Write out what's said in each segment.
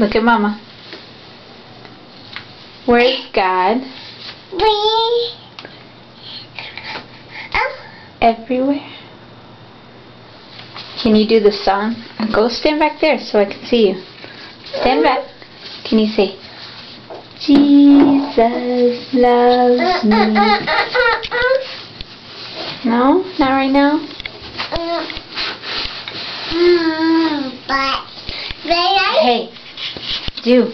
Look at Mama. Where's God? Everywhere. Can you do the song? Go stand back there so I can see you. Stand back. Can you say, Jesus loves me? No? Not right now? Hey, do.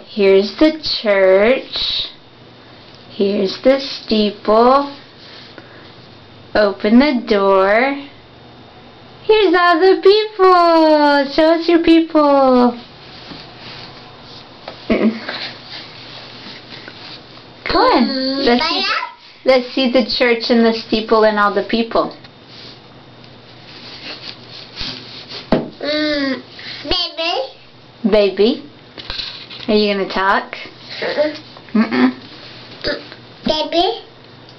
Here's the church. Here's the steeple. Open the door. Here's all the people. Show us your people. Come on. Let's see the church and the steeple and all the people. Baby. Are you going to talk? Baby.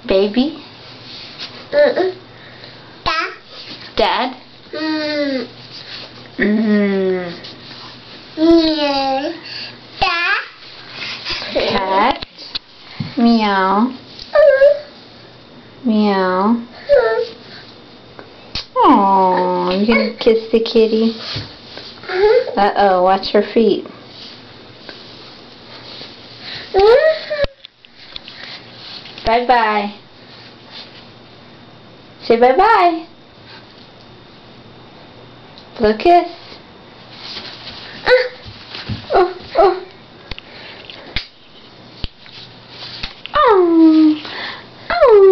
Baby? Dad? Cat? Meow. Meow. Oh, you gonna kiss the kitty? Uh-oh, watch her feet. Bye-bye. Say bye-bye. Blow a kiss. Oh, oh. Oh. Oh.